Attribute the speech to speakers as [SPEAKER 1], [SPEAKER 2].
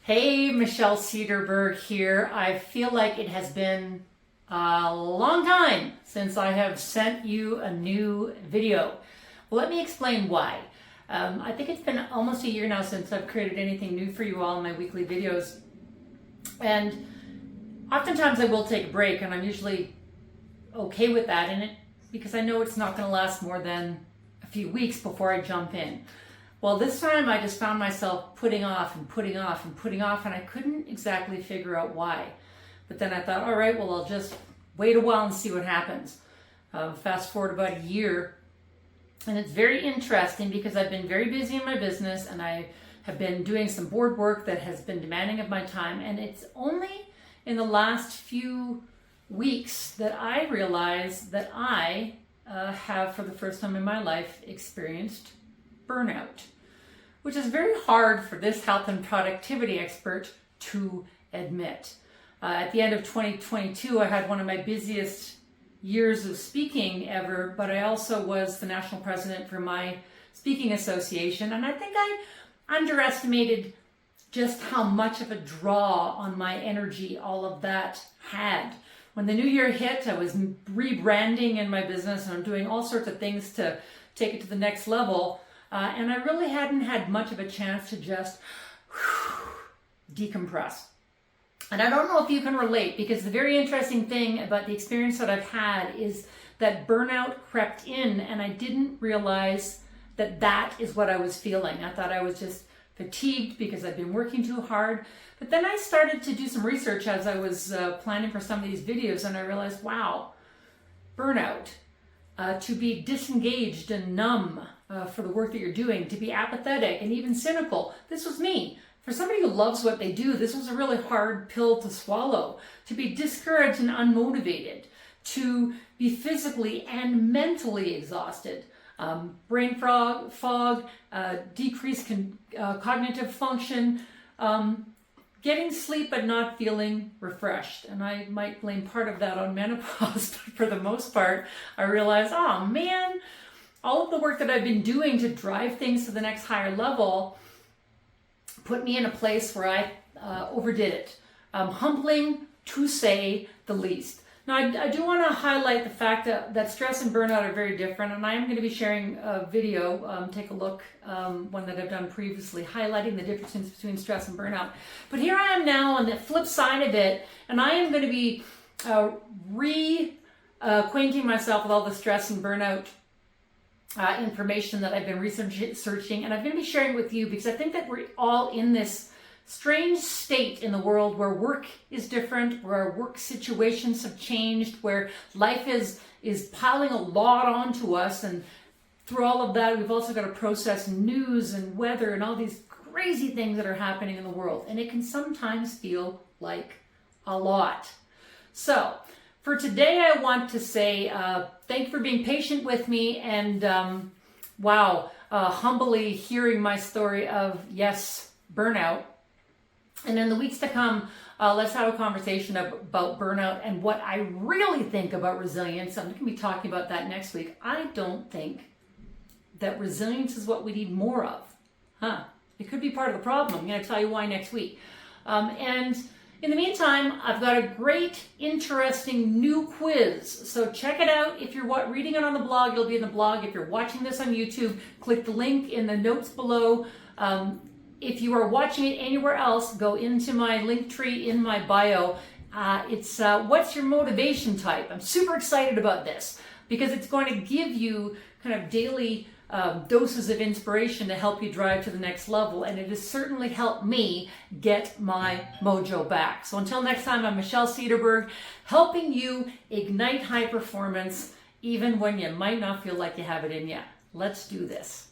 [SPEAKER 1] Hey, Michelle Cedarberg here. I feel like it has been a long time since I have sent you a new video. Well, let me explain why. I think it's been almost a year now since I've created anything new for you all in my weekly videos. And oftentimes I will take a break, and I'm usually okay with that because I know it's not going to last more than a few weeks before I jump in. Well, this time I just found myself putting off, and I couldn't exactly figure out why. But then I thought, all right, well, I'll just wait a while and see what happens. Fast forward about a year, and it's very interesting because I've been very busy in my business, and I have been doing some board work that has been demanding of my time, and it's only in the last few weeks that I realized that I have, for the first time in my life, experienced burnout, which is very hard for this health and productivity expert to admit. At the end of 2022, I had one of my busiest years of speaking ever, but I also was the national president for my speaking association, and I think I underestimated just how much of a draw on my energy all of that had. When the new year hit, I was rebranding in my business, and I'm doing all sorts of things to take it to the next level. And I really hadn't had much of a chance to just decompress. And I don't know if you can relate, because the very interesting thing about the experience that I've had is that burnout crept in, and I didn't realize that that is what I was feeling. I thought I was just fatigued because I'd been working too hard. But then I started to do some research as I was planning for some of these videos, and I realized, wow, burnout. To be disengaged and numb for the work that you're doing, to be apathetic and even cynical. This was me. For somebody who loves what they do, this was a really hard pill to swallow. To be discouraged and unmotivated, to be physically and mentally exhausted, brain fog, decreased cognitive function, getting sleep but not feeling refreshed. And I might blame part of that on menopause, but for the most part, I realized, oh man, all of the work that I've been doing to drive things to the next higher level put me in a place where I overdid it. Humbling, to say the least. Now, I do want to highlight the fact that stress and burnout are very different, and I am going to be sharing a video, take a look, one that I've done previously, highlighting the differences between stress and burnout. But here I am now on the flip side of it, and I am going to be reacquainting myself with all the stress and burnout information that I've been researching, and I'm going to be sharing with you because I think that we're all in this strange state in the world where work is different, where our work situations have changed, where life is piling a lot onto us, and through all of that we've also got to process news and weather and all these crazy things that are happening in the world, and it can sometimes feel like a lot. So for today, I want to say thank you for being patient with me, and humbly hearing my story of, yes, burnout. And in the weeks to come, let's have a conversation about burnout and what I really think about resilience. I'm going to be talking about that next week. I don't think that resilience is what we need more of. It could be part of the problem. I'm going to tell you why next week. And in the meantime, I've got a great, interesting new quiz. So check it out. If you're reading it on the blog, it'll be in the blog. If you're watching this on YouTube, click the link in the notes below. If you are watching it anywhere else, go into my link tree in my bio. It's what's your motivation type? I'm super excited about this because it's going to give you kind of daily doses of inspiration to help you drive to the next level, and it has certainly helped me get my mojo back. So until next time, I'm Michelle Cedarberg, helping you ignite high performance even when you might not feel like you have it in you. Let's do this.